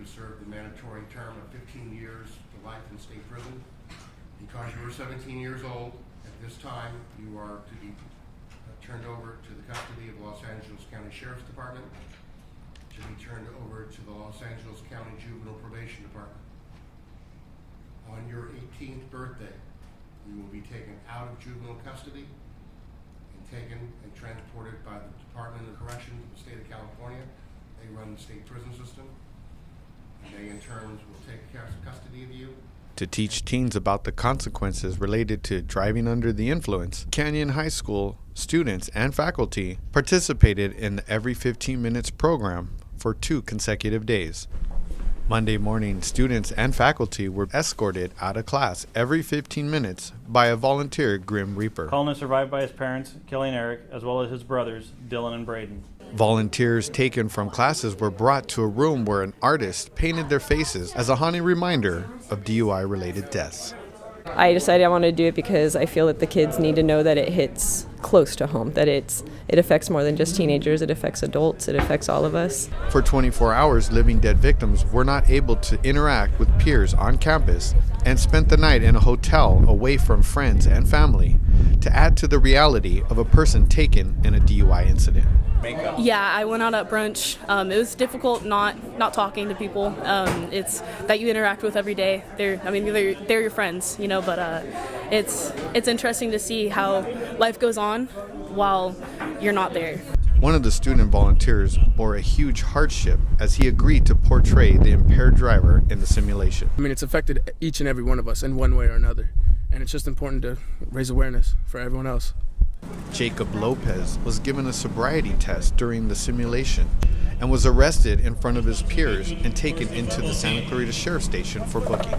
serve the mandatory term of 15 years to life in state prison. Because you were 17 years old at this time, you are to be turned over to the custody of Los Angeles County Sheriff's Department, to be turned over to the Los Angeles County Juvenile Probation Department. On your 18th birthday, you will be taken out of juvenile custody and taken and transported by the Department of Corrections of the state of California. They run the state prison system, and they in turn will take custody of you. To teach teens about the consequences related to driving under the influence, Canyon High School students and faculty participated in the Every 15 Minutes program for 2 consecutive days. Monday morning, students and faculty were escorted out of class every 15 minutes by a volunteer Grim Reaper. Colin is survived by his parents, Kelly and Eric, as well as his brothers, Dylan and Braden. Volunteers taken from classes were brought to a room where an artist painted their faces as a haunting reminder of DUI-related deaths. I decided I wanted to do it because I feel that the kids need to know that it hits close to home, that it affects more than just teenagers, it affects adults, it affects all of us. For 24 hours, Living Dead victims were not able to interact with peers on campus and spent the night in a hotel away from friends and family to add to the reality of a person taken in a DUI incident. Yeah, I went out at brunch. It was difficult not talking to people. It's that you interact with every day. They're your friends, but it's interesting to see how life goes on while you're not there. One of the student volunteers bore a huge hardship as he agreed to portray the impaired driver in the simulation. It's affected each and every one of us in one way or another, and it's just important to raise awareness for everyone else. Jacob Lopez was given a sobriety test during the simulation and was arrested in front of his peers and taken into the Santa Clarita Sheriff's Station for booking.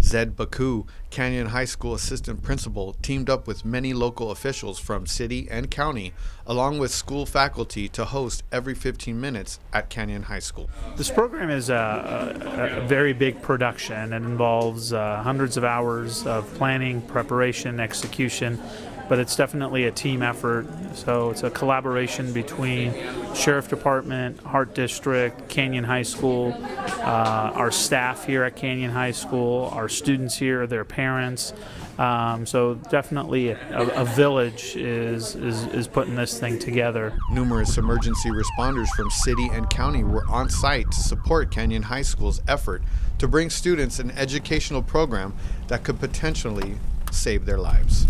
Zed Baku, Canyon High School assistant principal, teamed up with many local officials from city and county, along with school faculty, to host Every 15 Minutes at Canyon High School. This program is a very big production and involves hundreds of hours of planning, preparation, execution, but it's definitely a team effort. So it's a collaboration between Sheriff Department, Hart District, Canyon High School, our staff here at Canyon High School, our students here, their parents. So definitely a village is putting this thing together. Numerous emergency responders from city and county were on site to support Canyon High School's effort to bring students an educational program that could potentially save their lives.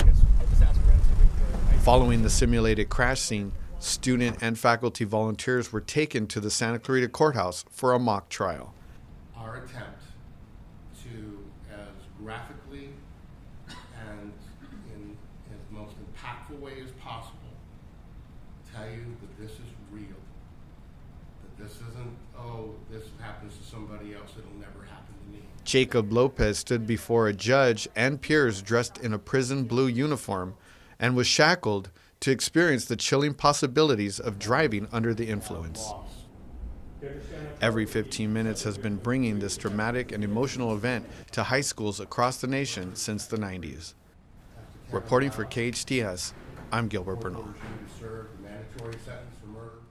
Following the simulated crash scene, student and faculty volunteers were taken to the Santa Clarita Courthouse for a mock trial. Our attempt to, as graphically and in as most impactful way as possible, tell you that this is real. That this isn't, oh, this happens to somebody else, it'll never happen to me. Jacob Lopez stood before a judge and peers dressed in a prison blue uniform and was shackled to experience the chilling possibilities of driving under the influence. Every 15 Minutes has been bringing this dramatic and emotional event to high schools across the nation since the 90s. Reporting for KHTS, I'm Gilbert Bernal. Serve a mandatory sentence for murder.